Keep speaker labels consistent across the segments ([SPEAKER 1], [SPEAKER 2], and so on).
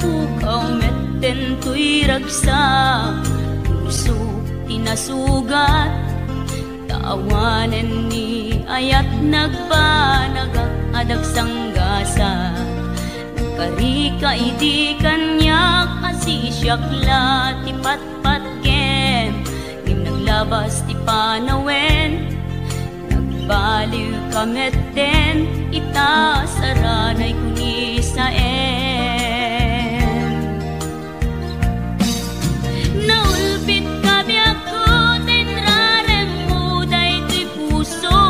[SPEAKER 1] pukaw metten tuy ragsa, puso tinasugat, taawanan ni ayat nagbanagak adag sanggasa. Nagkarika idi kanyak asisyakla ti patpatkem, ngim naglabas ti panawen, nagbaliw kametten ita saranay kuni saen. Naulpit kabiyak ko tinrarem mo daytoy puso,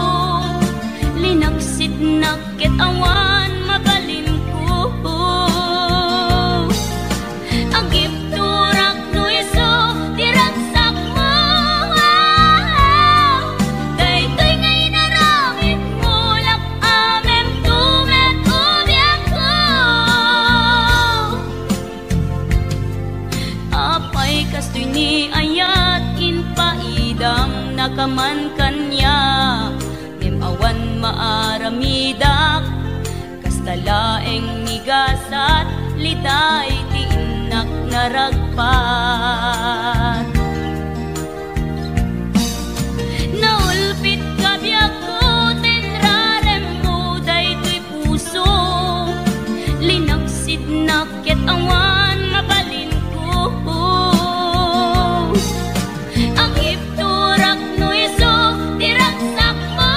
[SPEAKER 1] linaksit nakit awan mabalin ko. Agip turak no iso diragsak mo, daytoy ngay naramit mo lak amem tumet ubiyak ko. Apay kastoy ni ayat inpaidam nakaman kanya, awan maaramidak kastalaeng nigasat litay ti inak naragpat. Naulpit kabiyak ko tinrarem mo daytoy puso, linaksid nakit awan mabalin ko. Ang ipturak no iso diragsak mo,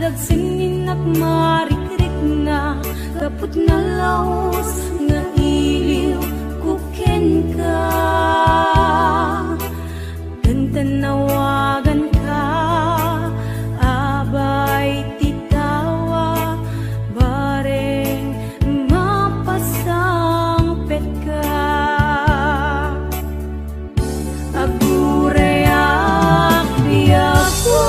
[SPEAKER 2] nadagsin at marikrik na kaput na laos nga iliw kuken ka. Tanawagan ka, abay titawa, bareng mapasangpet ka. Agureyak biyak ko,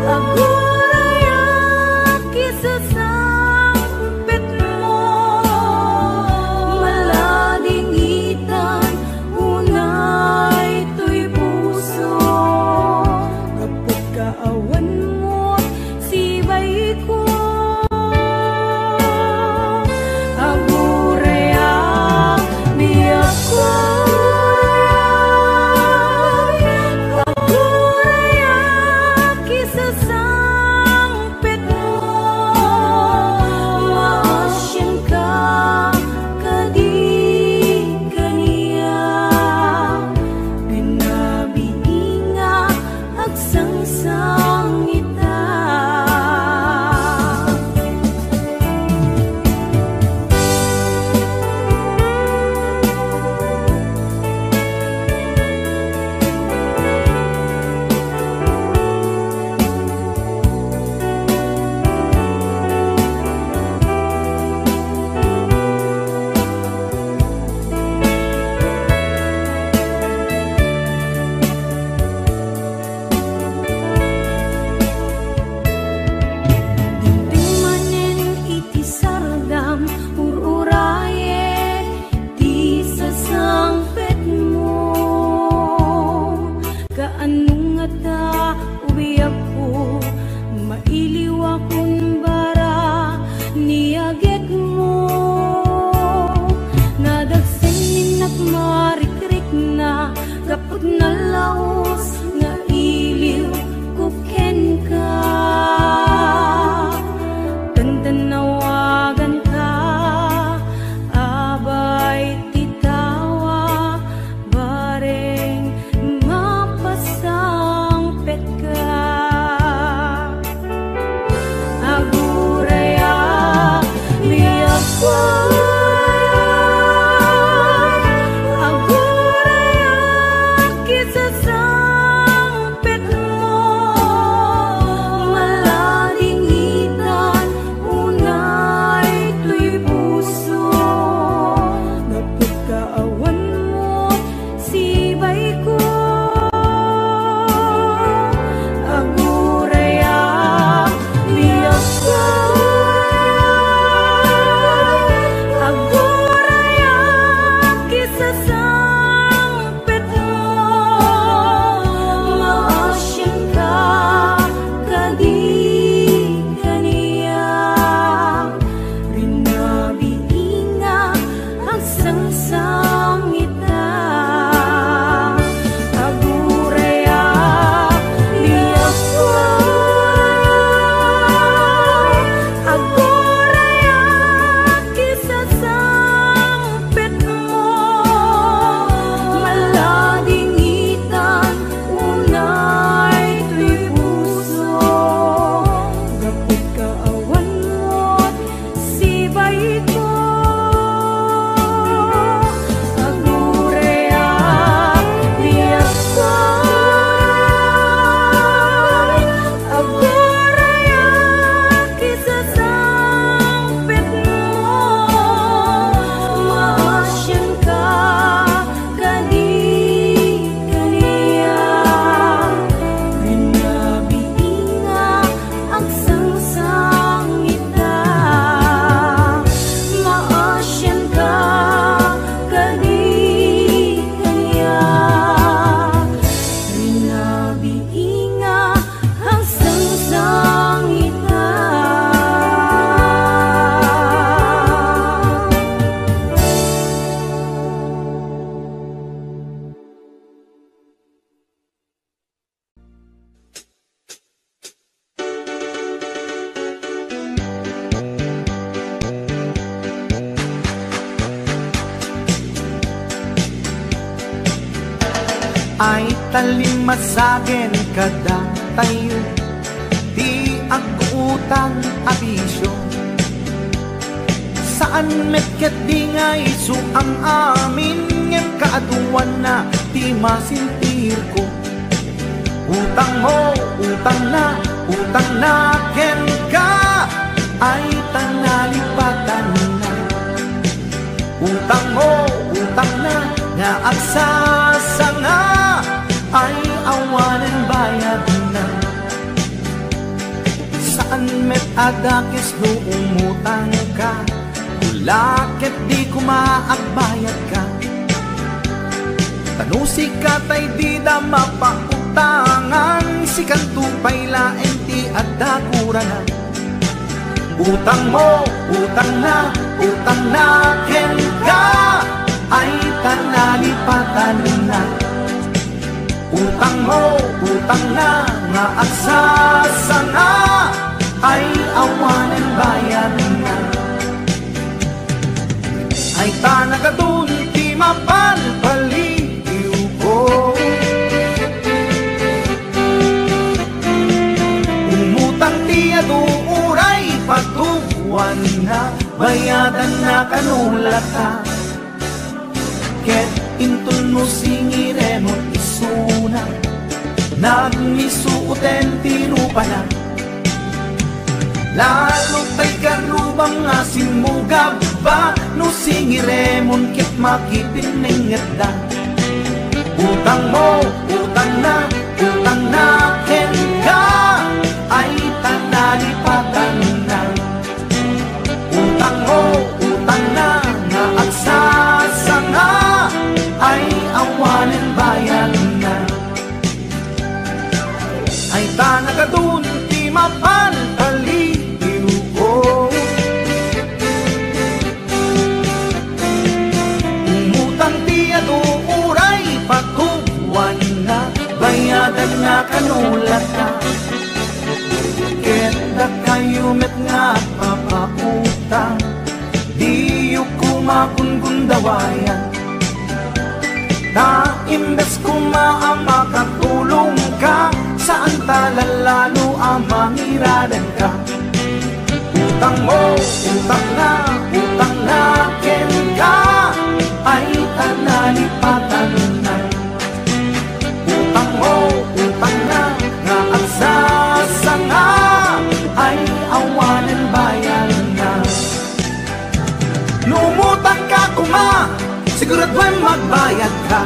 [SPEAKER 2] agureyak isasangpet mo, malading itan
[SPEAKER 3] ay talimasagen kada tayo, di agutang abisyo. Saan metket di nga iso ang amin, ngem kaatuan na di masintir ko. Utang mo, utang na ken ka, ay tanalipatan na. Utang mo, utang na, nga agsasanga, ay awanan bayad na. Saan met adakis no umutang ka, ulakit di kumaagbayad ka. Tanusi ka tay di da mapautangan, si kantupay laeng ti adakuranan. Utang mo, utang na ken ka, ay tanalipatan na. Utang mo, utang na, nga agsasanga, ay awanan bayad na. Ay tanagadun ti mapalpaliw ko, umutang ti aduuray patuwan na, bayadan na kanulata. Ket intun mo singiremon isuna, nagmisuuten ti rupa na. Lalo tay karubang asin mo gaba, no singiremon ket makipininget da. Utang mo, utang na ken ka, ay tanalipatan na. Utang mo, utang na, nga agsasanga, ay awanan bayan na. Ay tanagadun ti mapalpaliw ko, umutang ti aduuray patuwan na, bayadan nga kanulata. Ket da kayo met nga papautang, di yu kumakungundawayan. Na imbes kumaama katulong ka, saan talalalo ang mangiradan ka. Utang mo, utang na ken ka, ay tanalipatan na. Utang mo, utang na, nga agsasanga, ay awanan bayan na. Lumutang ka kuma, siguraduhin magbayad ka.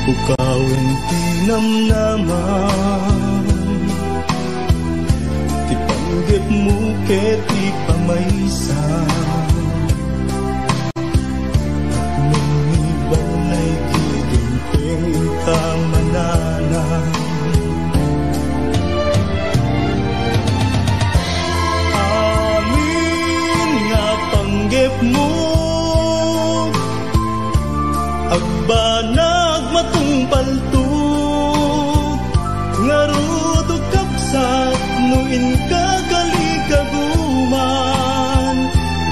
[SPEAKER 4] Bukawin ti namnaman. Ti panggap mo ket ti pamaysa, at nung ibalay ti dumpeng kamananan. Amin nga panggap mo agbanag matungpaltog, ngarudo kapsat nuin kagalikaguman.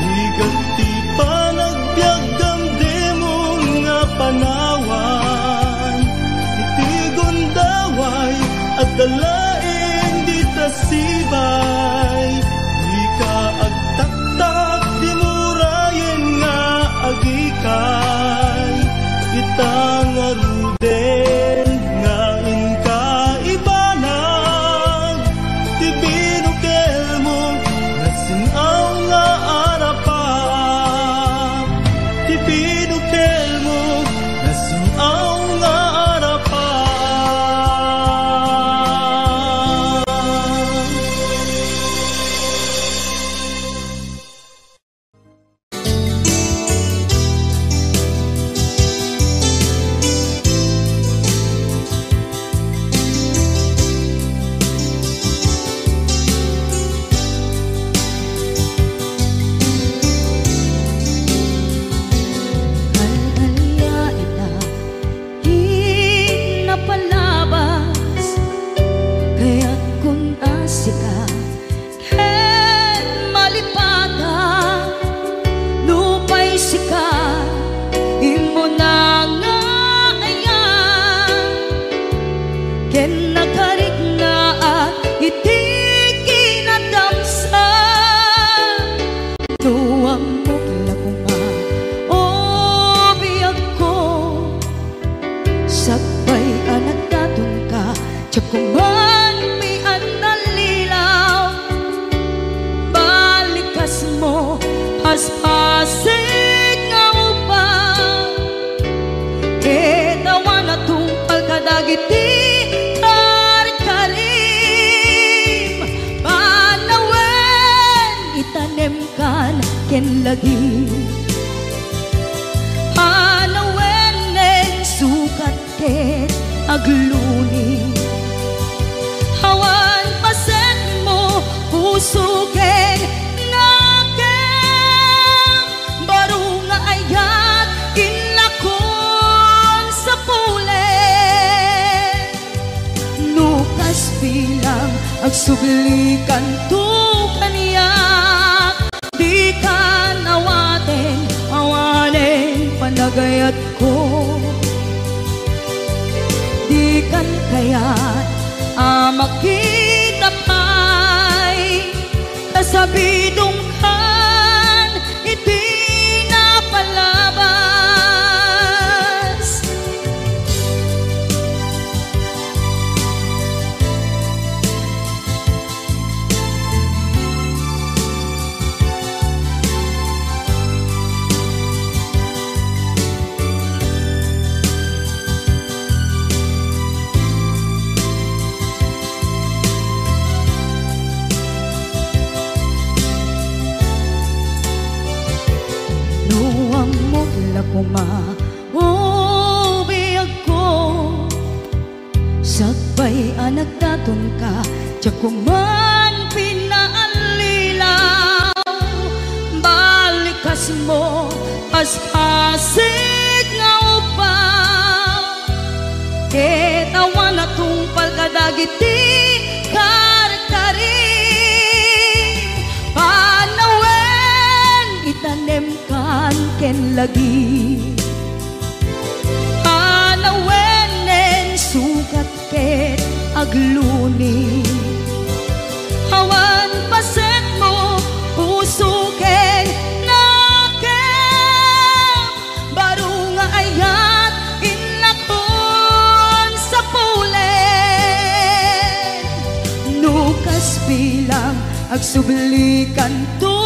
[SPEAKER 4] Igat ti panagbiagam demon nga panawan, iti gondaway at dalaeng di tasibay. Di ka agtaktak di murayen nga agikay, itang aruden nga inkaibanag. Ti binukel mo nasinaw nga arapan, ti binukel mo nasinaw nga arapan.
[SPEAKER 2] Pasig nga upang etawan na tungpal kadagiti karkarim. Panawen itanem kan ken lagi, panawen nen sukat ken agluni. Hawan pasen mo puso ken bilang agsublikan tu kaniyak. Di ka nawaten awanen panagayat ko, di kan kayat makita pa'y kasabidong kan iti napalabas. Ubiyag ko sabay anak datong ka, tiyak ko man pinaalilaw. Balikas mo paspasig nga upaw, etawan na tungpal kadagiti karkarim. Panawen itanem kan ken lagi, panawen nen sukat ken agluni. Hawan paset mo puso ken nakem, baru nga ayat inakon sa pulen. Nukas bilang agsublikan tu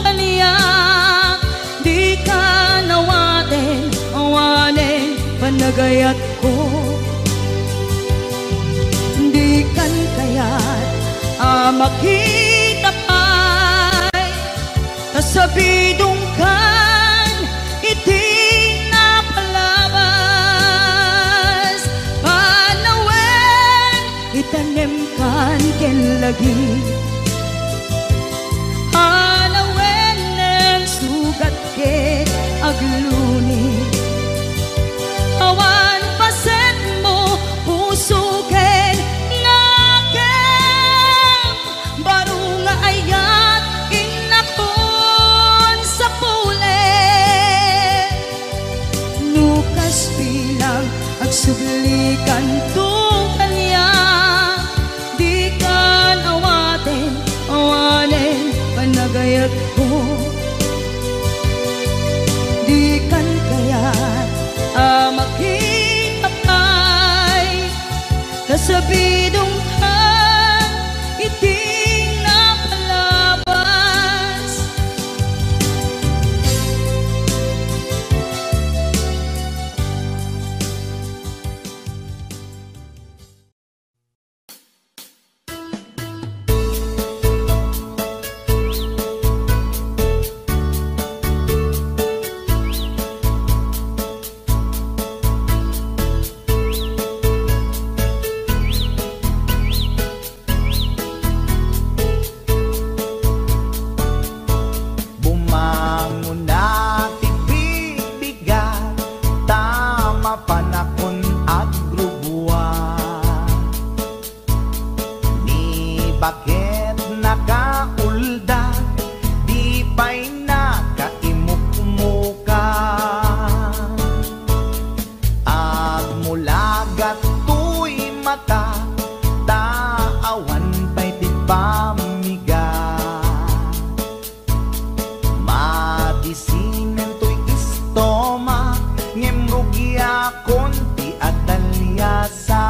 [SPEAKER 2] kaniyak, di ka nawaten awanen panagayat ko, kan kaya't makita pa'y kasabidong kan iti napalabas. Panawen itanem kan ken lagi, anawen en sugat ket agluni. Awan paset mo puso ken ngakem, baro nga ayat inakon sa pule. Nukas bilang agsuglikan tung kanya, di kan awaten awanen panagayat ko. Di kan kaya't makita pa'y kasabidong kan iting napalabas.
[SPEAKER 3] Bakit nakaulda, di pa'y nakaimukmuka? Agmulagat tuy mata, taawan pa'y di pamiga. Madisinen tuy istoma, ngemrugya konti at talyasa.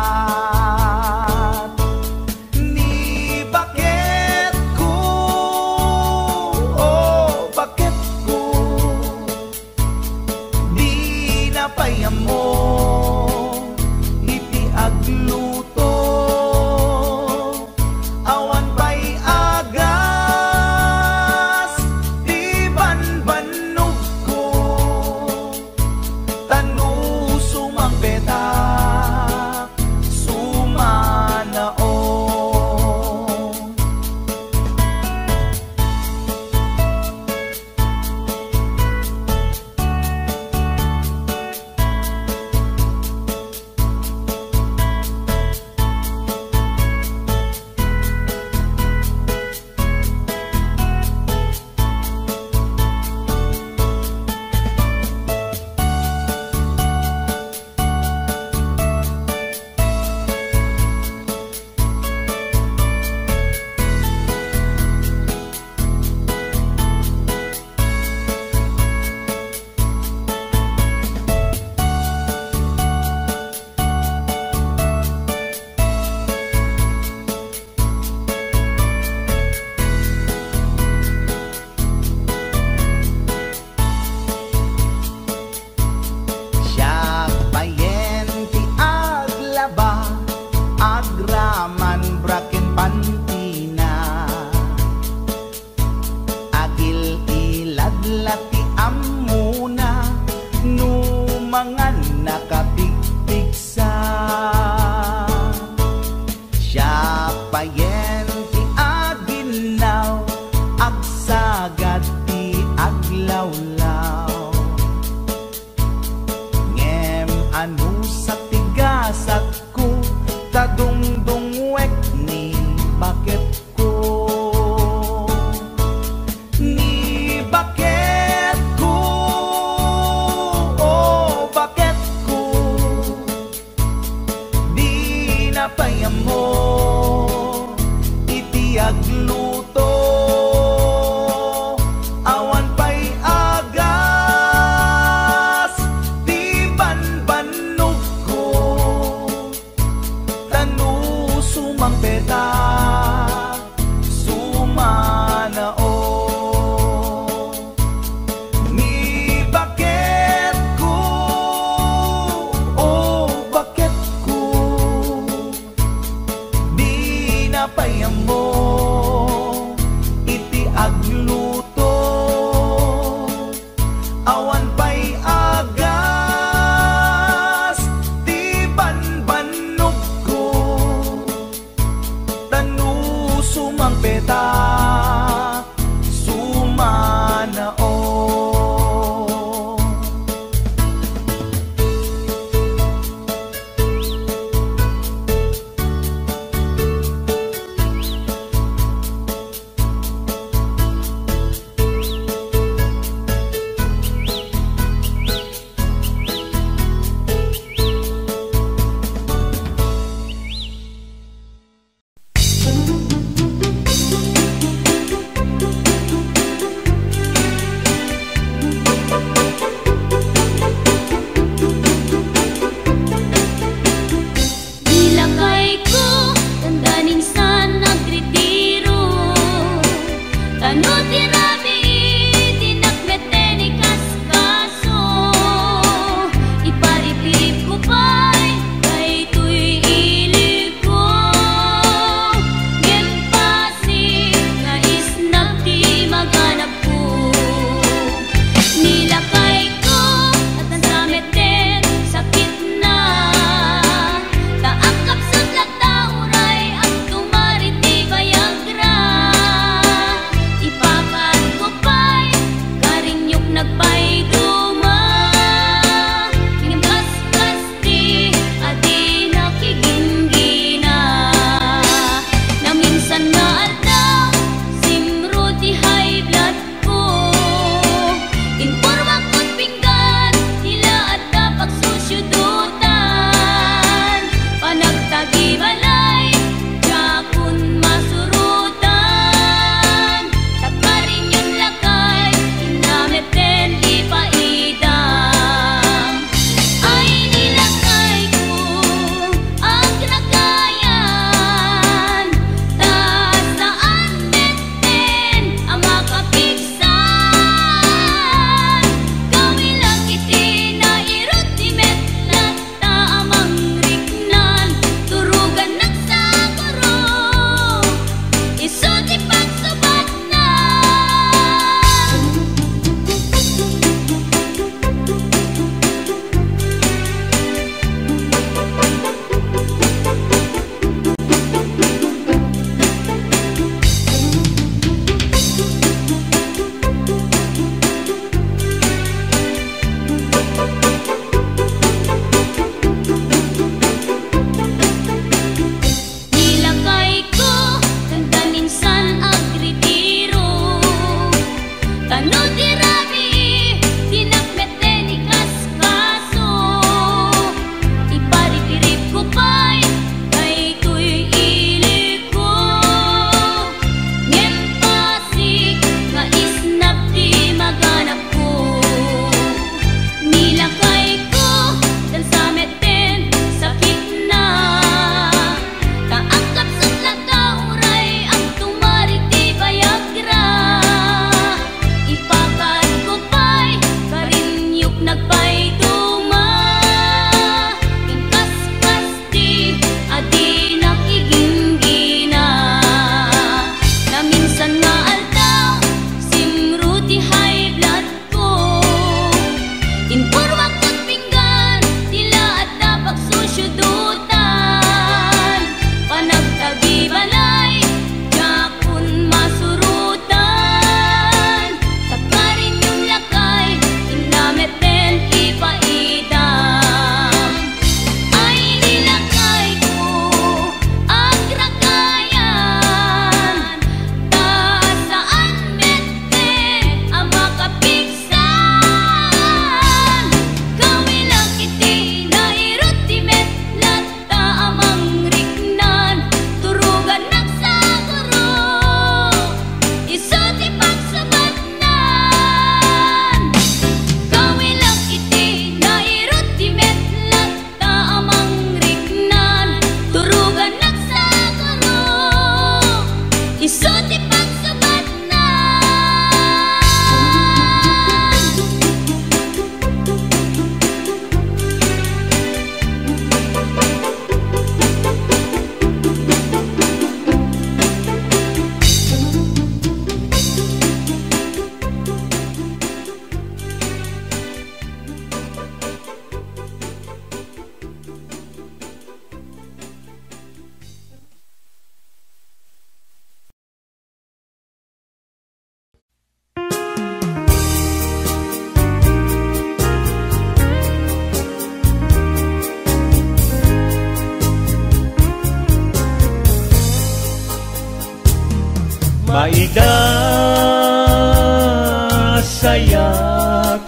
[SPEAKER 4] Maidasayak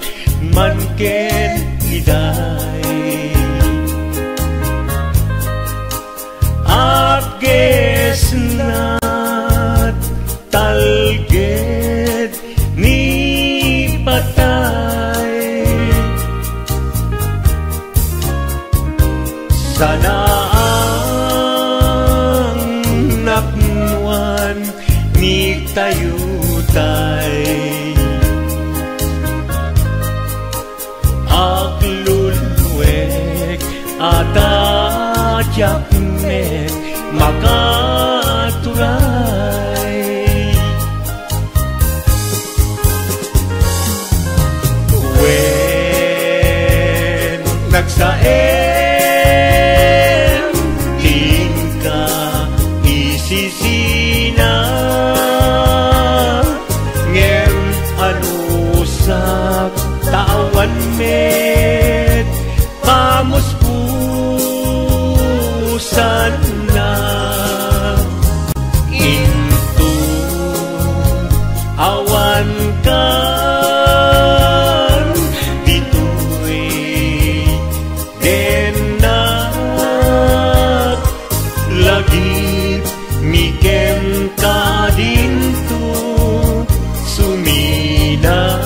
[SPEAKER 4] man ken iday Aggesnat talged ni patay Sana ang napnuan ni tayutay Aglulwek atadyak met makaturay. When nagsaem tingka isisina ngem anusak tawan met pamuspusan na into awan kan dito'y denak lagi mikem ka dinto sumina.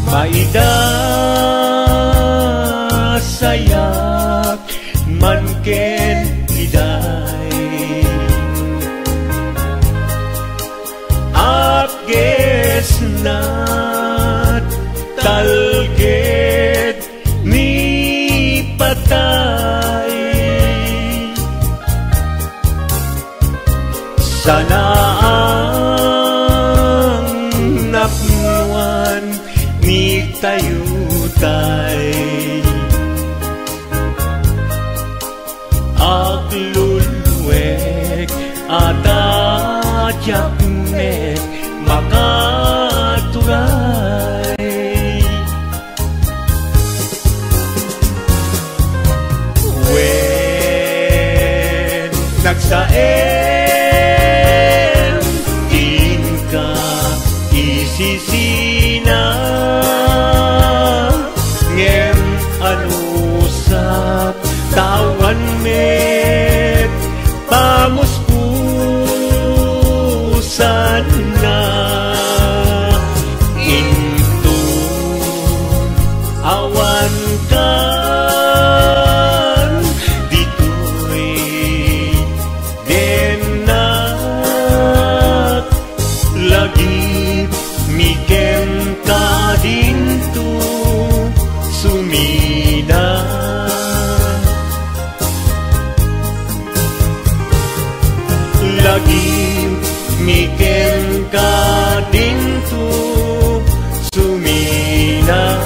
[SPEAKER 4] Maida sayak manken iday apges nat talged ni patay sana ang napnuan ni tayutay aglulwek atadyak met makaturay. When nagsaem tingka isisina ngem anusak tawan met pamuspusan na into awan kan dito'y denak lagi mikem ka dinto sumina. Lagi mikem ka dinto sumina.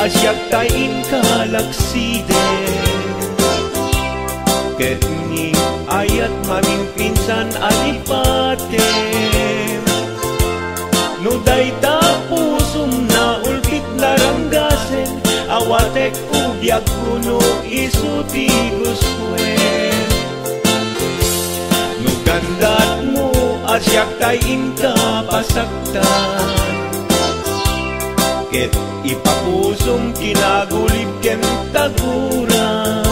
[SPEAKER 4] Asyak tayin kalakside ket ni ayat maming pinsan alipate no dayta pusum na ulkit naranggasen awatek ugyag kuno isuti guswen no gandat mo asyak tayin ka pasaktan ket ipapusong kinagulib ken taguran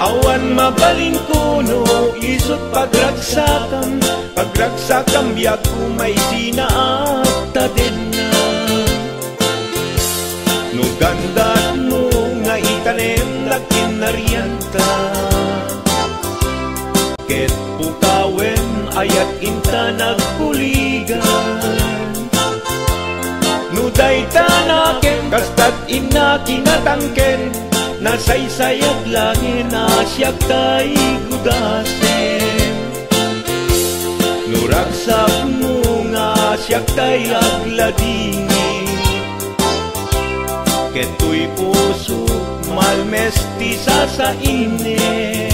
[SPEAKER 4] awan mabalin kuno isut pagragsakam biag kumay sinaat taden na no gandat mo nga itanem lakin naryanta ket pukawen ayat inta nagpuligan no dayta naken kastat ina kinatangken nasaysayag langin asyak tay gudasen. Nuragsak mo nga asyak tay agladingin, keto'y puso malmestisa sa init.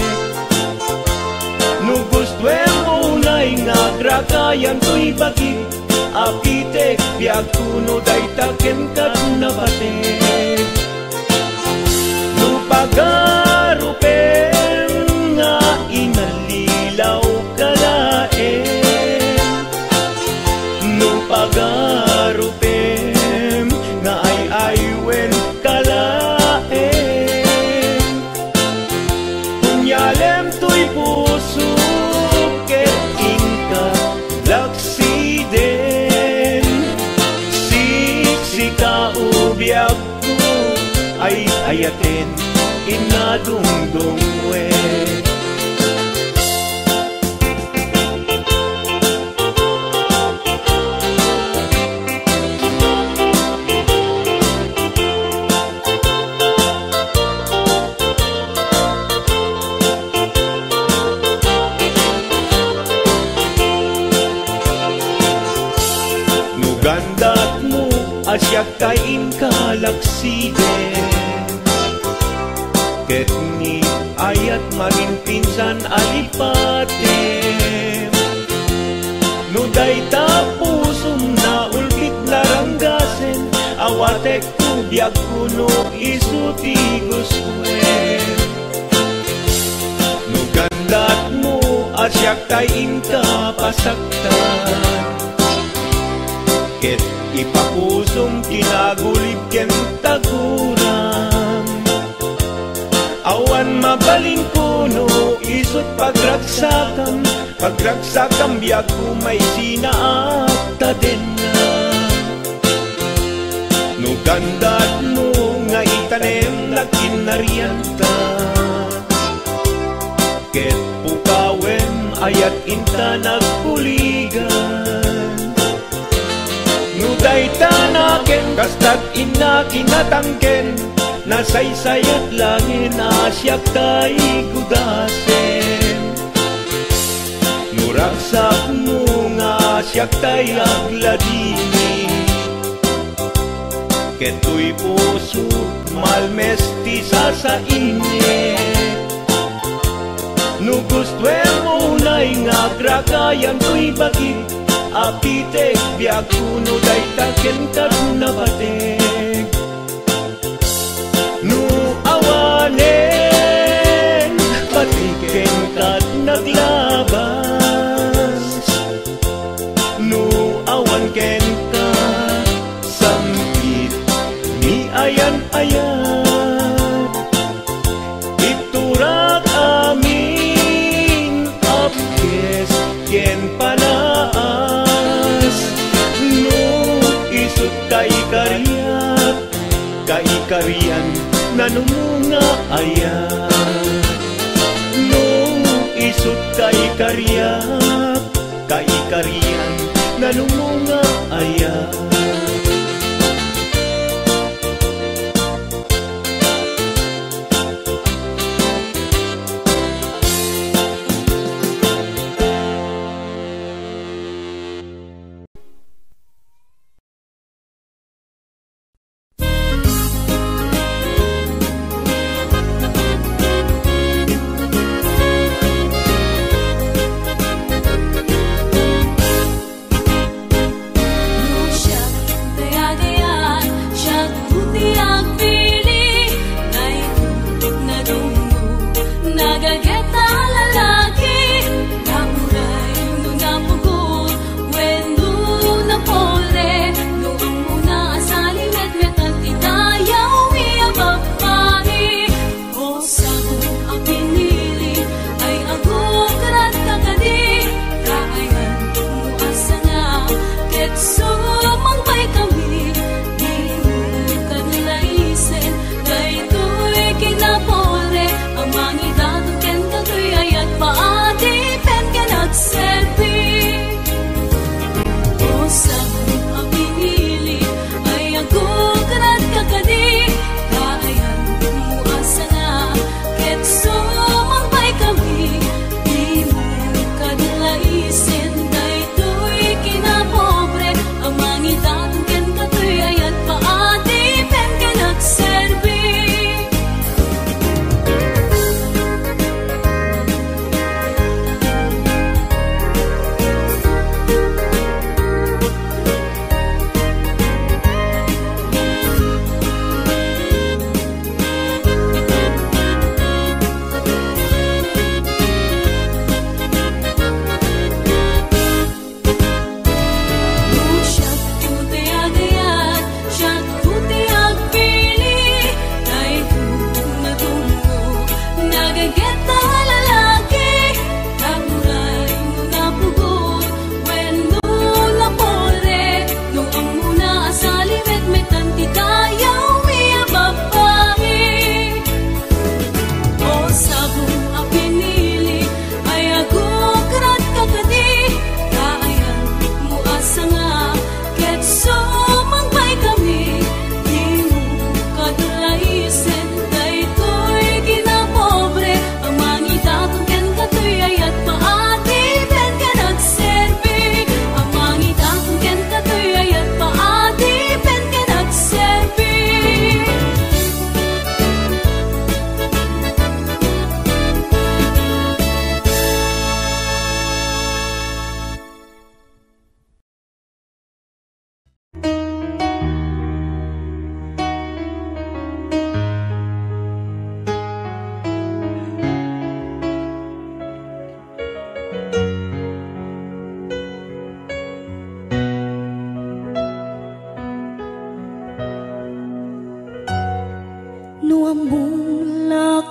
[SPEAKER 4] Nugustwem unay nga gragayan to'y bagit, apitek biag kuno day taken kat nabatek. Nupagarupen nga inalilaw kalaen, nupagarupen nga ay-aywen kalaen. Kunyalem to'y puso ket ingka laksiden, siksika ubiag ko ay ayaten inadungdong we. Nugandat mo asyak kain kalaksiden, ket ni ayat maging pinsan alipatem. Nuday tapusum na ulkit laranggasen, awatek kubyag kuno isuti guswen. Nugandat mo asyak tayin ka pasaktan, ket ipapusum kinagulib ken taguram. Awan mabaling kuno isut pagragsakam, pagragsakam biag kumay sinaakta din na. Nugandat mo nga itanem na kinarianta, ket pukawem ayat inta nagpuligan. Nuday tanaken kastat ina kinatangken, nasaysayat langin asyak tay gudasen. Nuragsak mo nga asyak tay agladini, keto'y puso malmestisa sa init. Nugustwem unay nga gragayan to'y bagit, apitek biag kuno day taken kat nabatek. Awanen patiken kat naglabas, awan ken ka sampit ni ayan-ayan. Iturak amin apkes ken panaas, isut kay karyak kay karian nanumunga ayan. Isut kay karyak kay karian nanumunga ayan.
[SPEAKER 2] Siya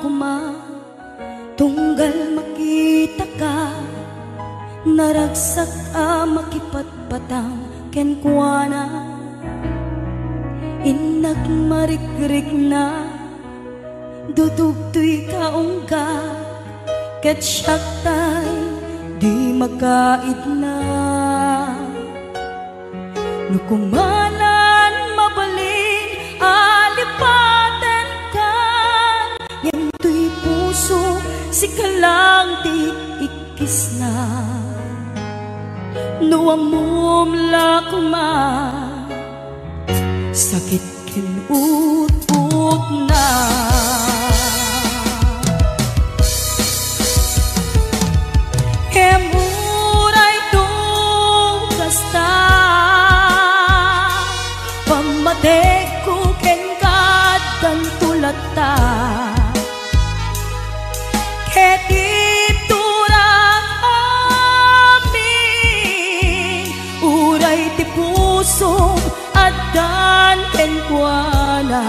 [SPEAKER 2] kuma tunggal makita ka naragsak makipatpatang kenkwana inak marikrik na dudugtoy kaungga ket syaktay di makaid na nukumanan mabalin alipaten ka yentoy puso si kalang di ikis na nuamum lakuma sakit kinut-ut na kemuray to kasta pamatek ko kengkat dan tulata ketip turak amin uray ti puso adan kenkwana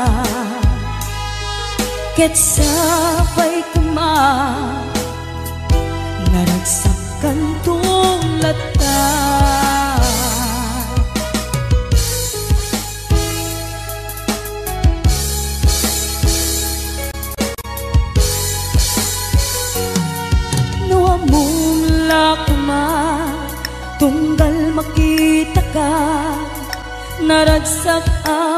[SPEAKER 2] ket sabay kuma naragsakan tulata nuamumla kuma tunggal makita ka naragsak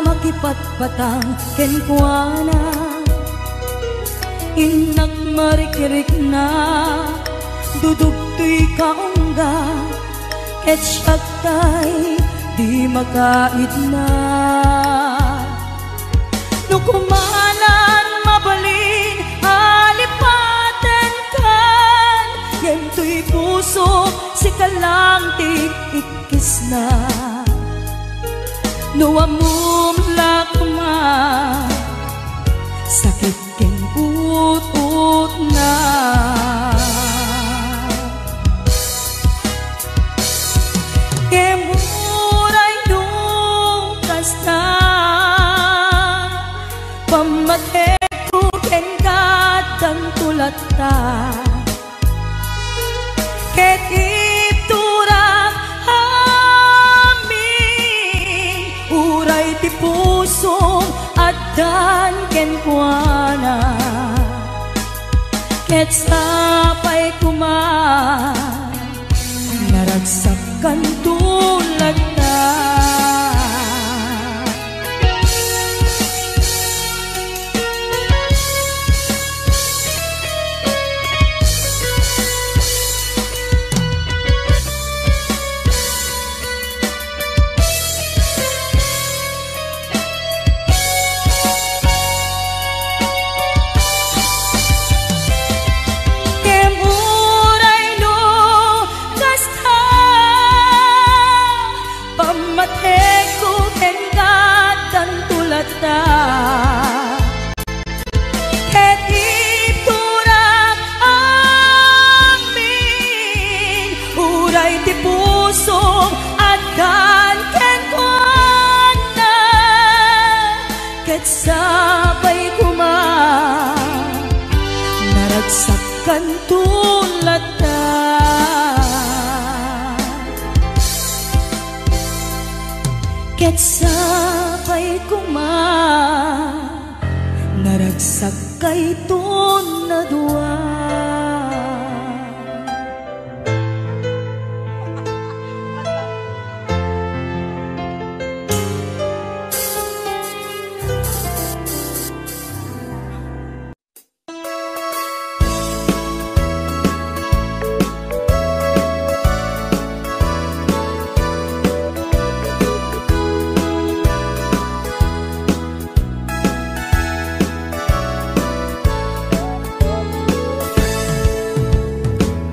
[SPEAKER 2] makipatpatang kenkwana inak marikirik na dudugtoy kaungga ket syaktay di makaid na nukumanan mabalin alipaten kan yentoy puso si kalang ti ikis na nuamum lakuma sakit ken ut-ut na kemuray nung kasta pamatek ko ken kadang tulata ket iturak amin uray ti puso adan kenkwana ket sapay kuma naragsakan tulata ket iturak amin uray ti puso adan kenkwana ket sabay kuma naragsakan tulata ket sabay kuma naragsak kay na dua.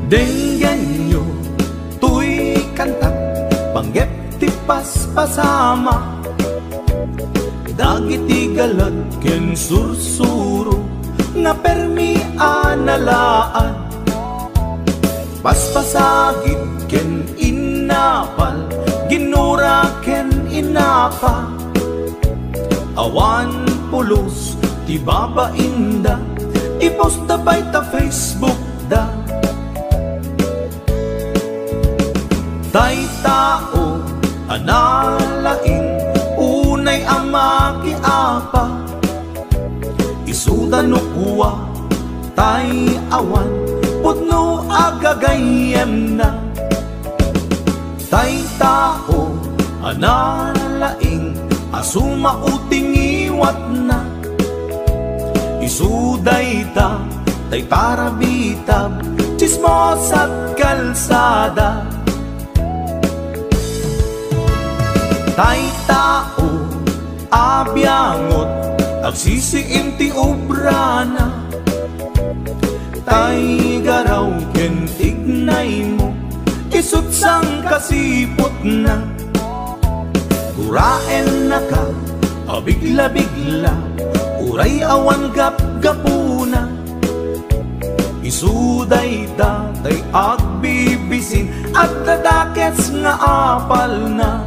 [SPEAKER 3] Denggan nyo, tuy kanta, panggep ti paspasama, dagiti galat ken sursuro, na permi analaan, paspasagit ken inapal, ginura ken inapa, awan pulos ti baba inda, i-post da bay ta Facebook da. Tay tao analaing unay ama kiapa, isuda no kuwa tay awan putno agagayem na. Tay tao analaing asuma uting iwat na, isuday ta tay para bitab chismos at kalsada. Tay tao abyangot agsisiim ti obrana, tay garaw ken tignay mo isut sang kasipot na. Uraen na ka abigla-bigla uray awan gap-gapuna, isuday datay agbibisin at dadakets nga apal na.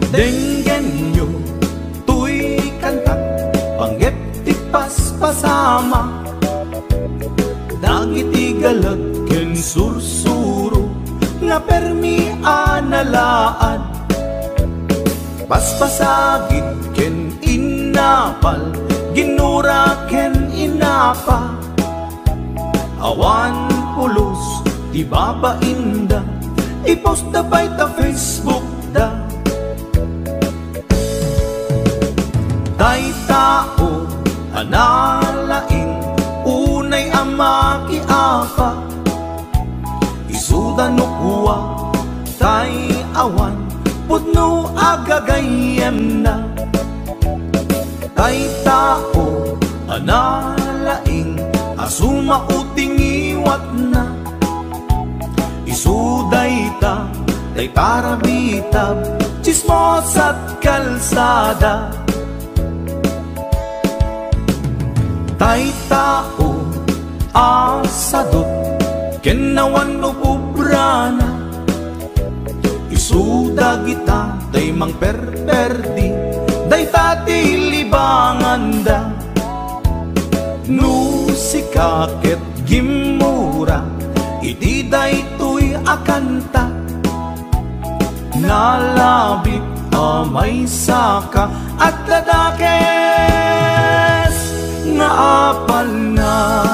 [SPEAKER 3] Denggen nyo tuy kantak panggep ti paspasama, dagiti galag ken sursuro nga permi analaan, paspasagid ken inapal ginura ken inapa, awan pulos ti babainda i-post da bay ta Facebook da. Tay tao analaing unay ama kiapa, isuda no kuwa tay awan putno agagayem na. Tay tao analaing asuma uting iwat na, isuday ta tay para bitab chismos at kalsada. Tay tao asadot kenawan no pubrana, isuda kita tay mang perperdi day tati libanganda. No sikaket gimura iti day tuy akanta, nalabit amay saka at dadakes nga apal na.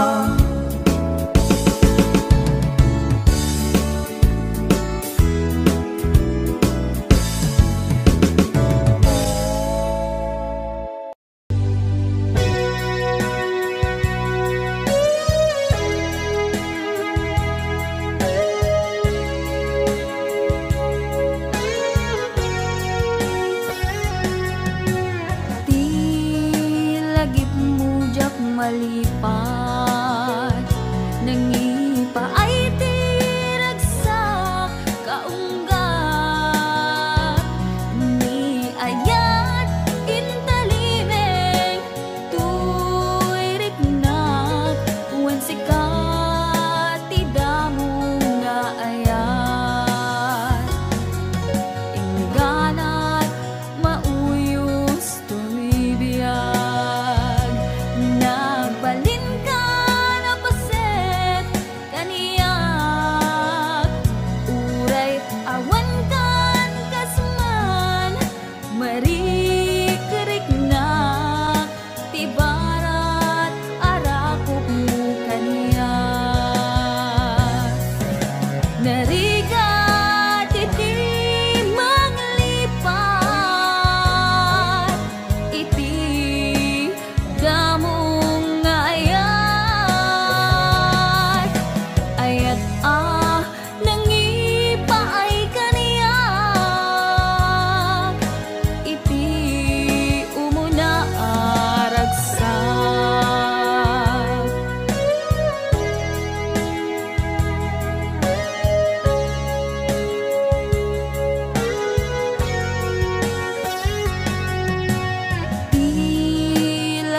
[SPEAKER 2] Malipat nangipa ay tiragsak kaunggat ni ayat intalimeng tuirik na wen sikat tidamo nga ayat ingganat mauyos tumibiyag. Nagbalin ka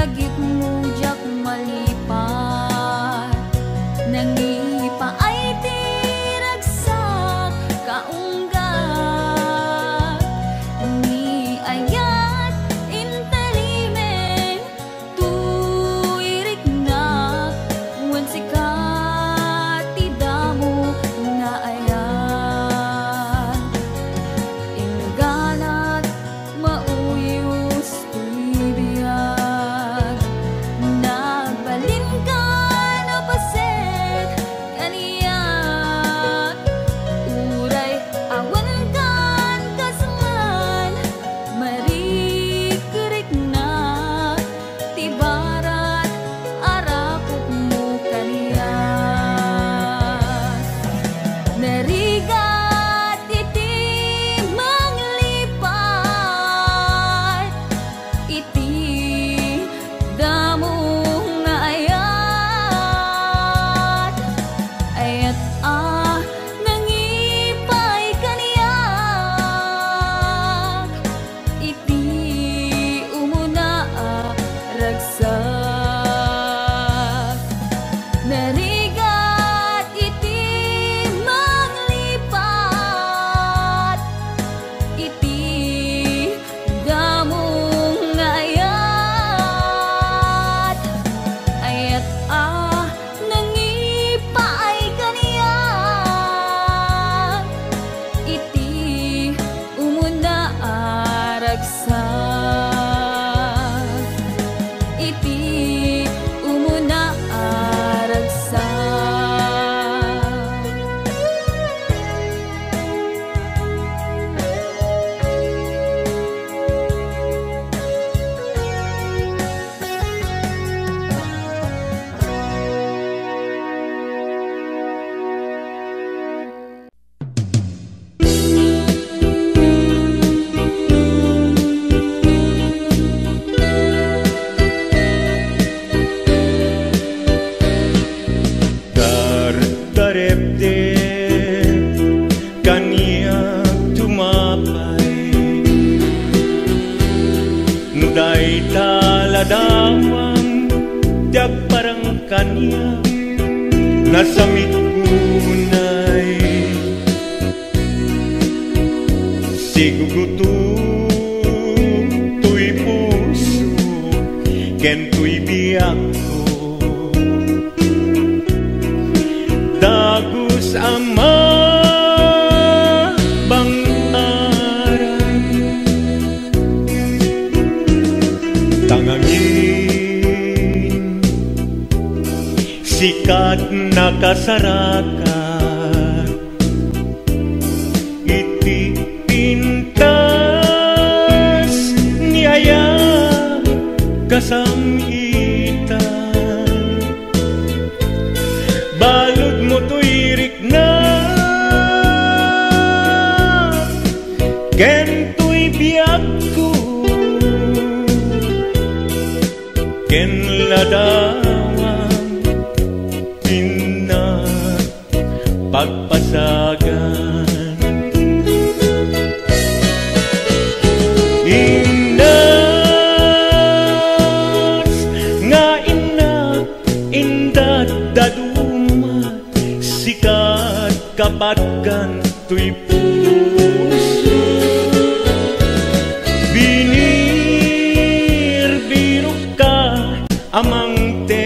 [SPEAKER 2] dagit mo jak malipat nangipa ay tiragsak kaunggat ni ayat intelime tuirik na wan sikat tidamo nga ayat ingalat mauyos tuibiyag nagbalin ka na paset kaniyat uray awan kan kasman marikerik na tibarat arakop mo kaniyat narigat iti manglipat iti damo nga ayat ayat nangipay kaniyak iti umuna ragsak narigat iti manglipat iti damo nga ayat ayat nangipay kaniyak iti umuna ragsak iti umuna ragsak
[SPEAKER 4] Darepde kanya tumapay nuday taladawang tiag parang kanya nasamit kunay sigugutu tuy puso ken tuy biyak ko dagus ama bangaran tangangin sikat nakasarakan iti pintas niaya kasamitan balod mo tuirik na ken tuy biyak ko ken ladawang pinna pagpasagan indas nga inak indat dadumat sikat kapatgan tuy puso binir birok ka amang te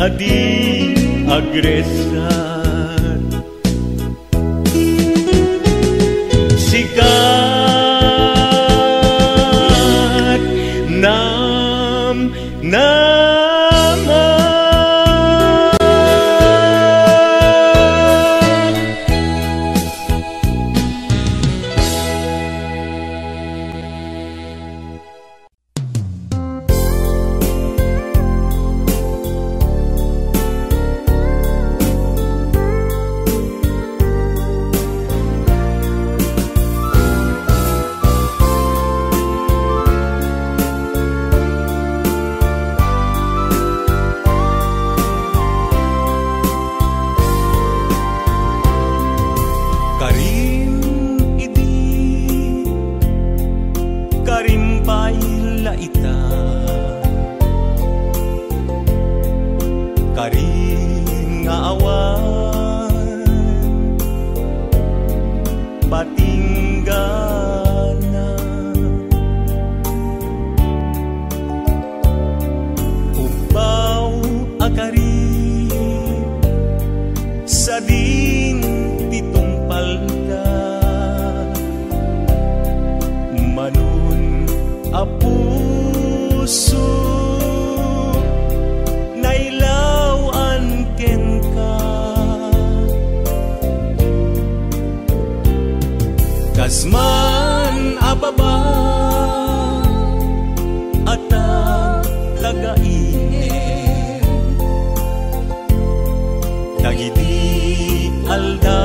[SPEAKER 4] adi agresar sikat nam kasman ababa ata lagaine dagiti alda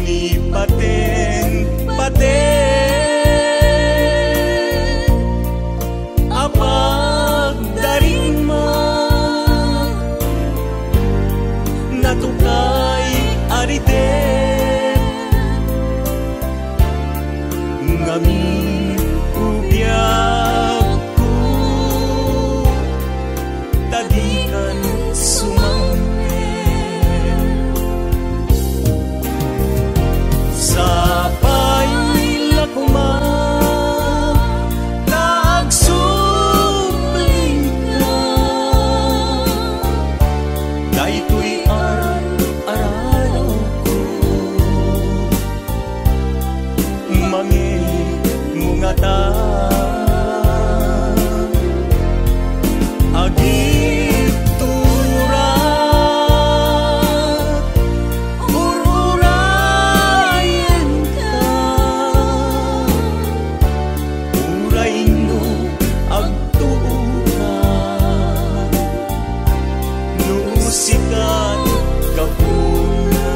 [SPEAKER 4] ni paten apag darima natukay arite ngamin ubiyagku tadikan sumangke sapay lakuma nagsubling ka daytoy araw ko mangi mungata agitura ururayan ka urayno agtuuka nusikat kapuna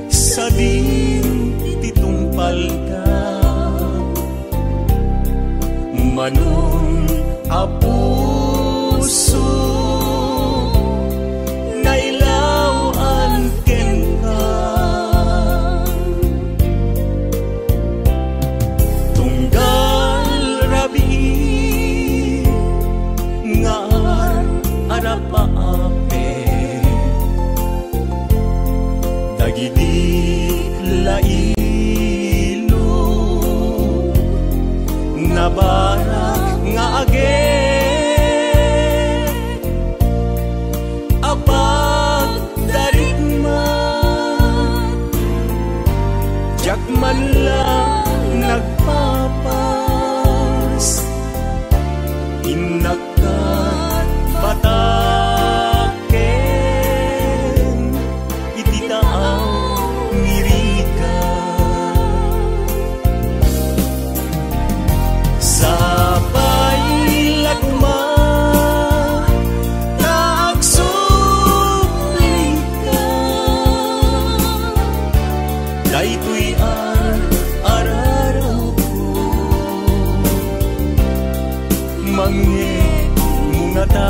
[SPEAKER 4] sa din titumpal ka manung apuso nailawan ken ka tunggal rabi ngar arapaape dagiti lailo nabara nga age mangge mungata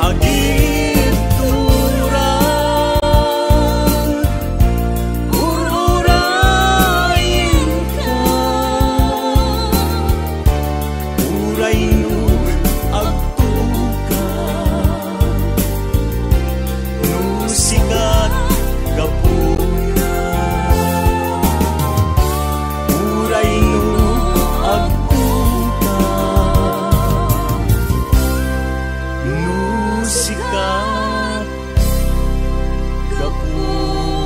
[SPEAKER 4] agit turan ururayin ka urayno agtuka no sikat kapuna urayno agtuka no sikat kapuna.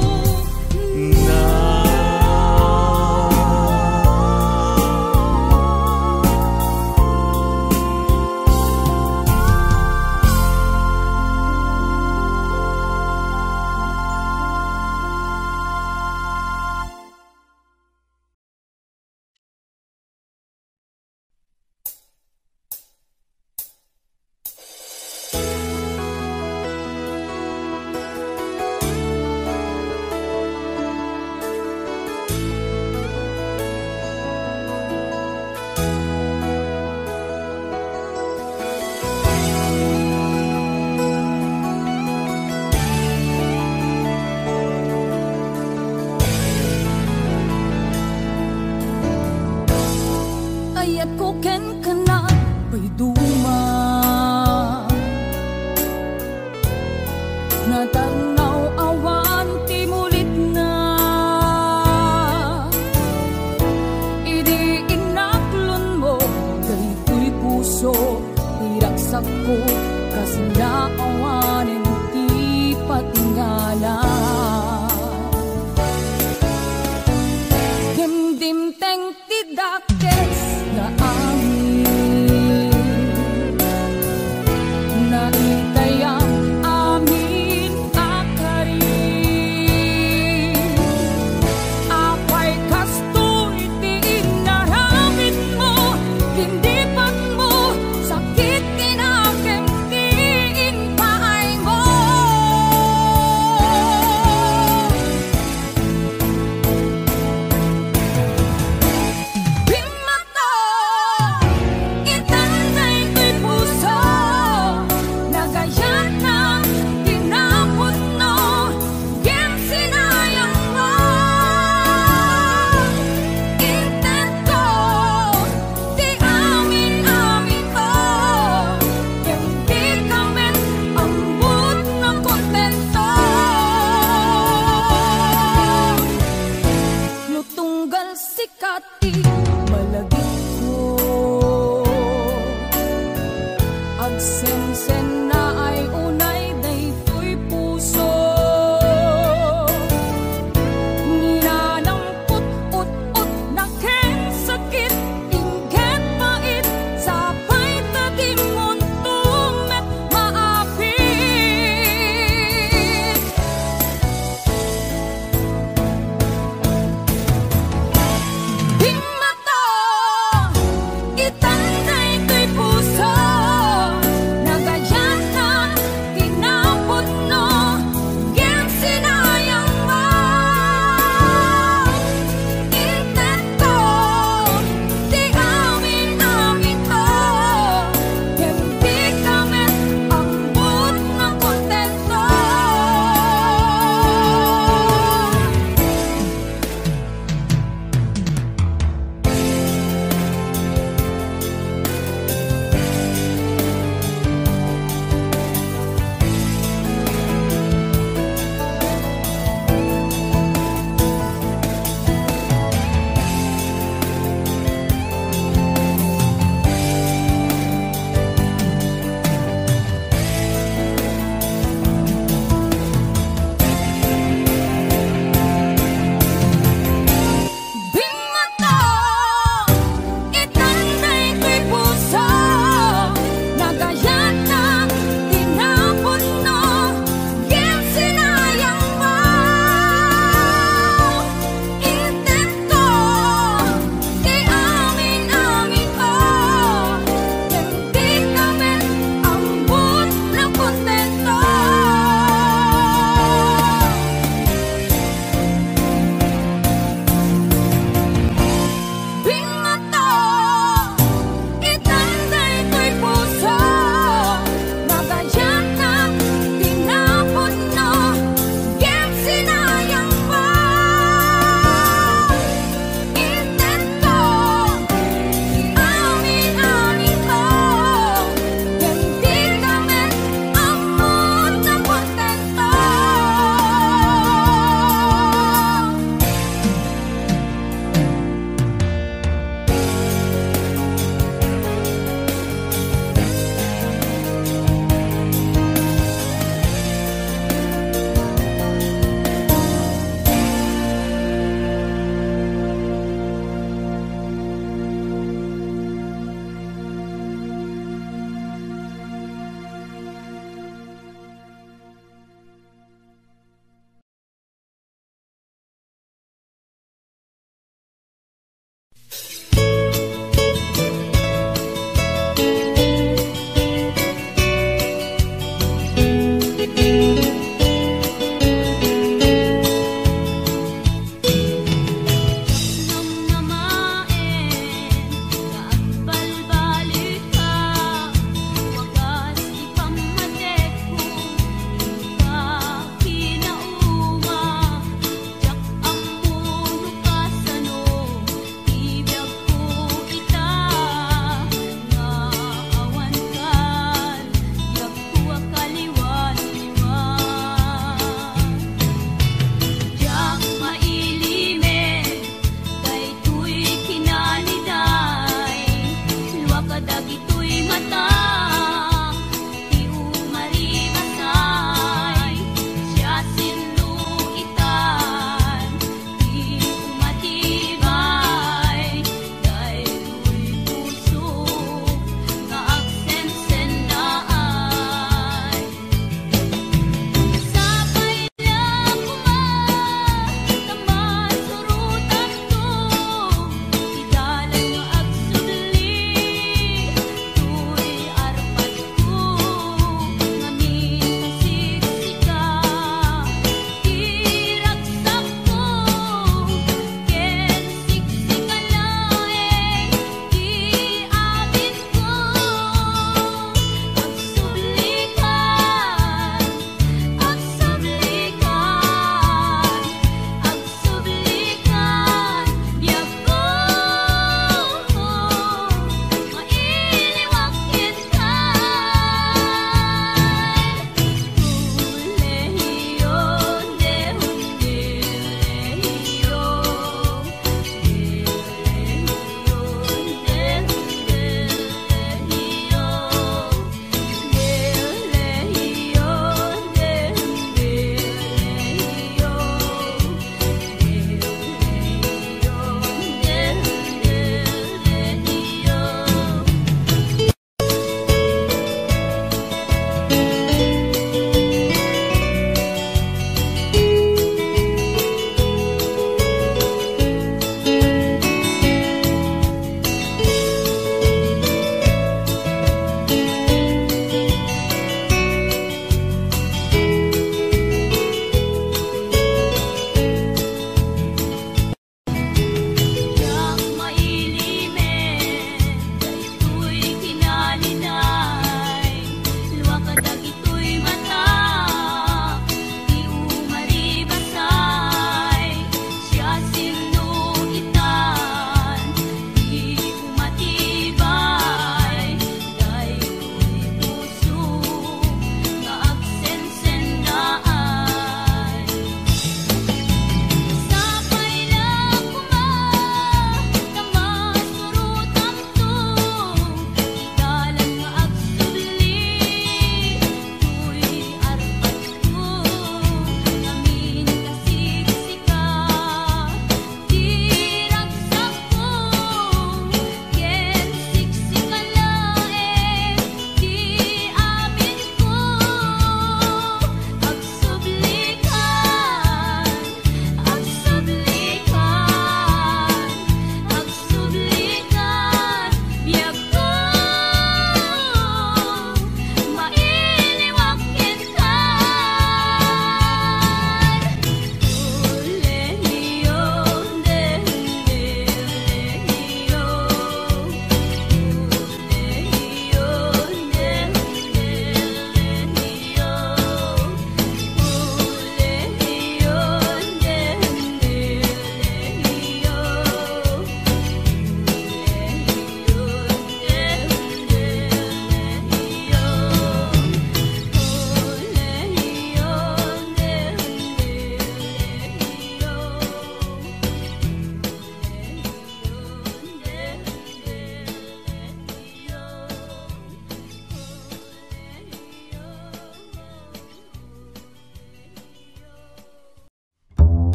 [SPEAKER 2] Ayat ko ken kana ay duma natanaw awan timulit na idi inaklon mo kay tuy puso iraksak ko kasi naawanin ti patingala dimdim-teng tidakes na amin na itayang amin akarin apay kasto itiin naramit mo tindipan mo sakit tinakem tiin paay mo sikati malagit ko agsem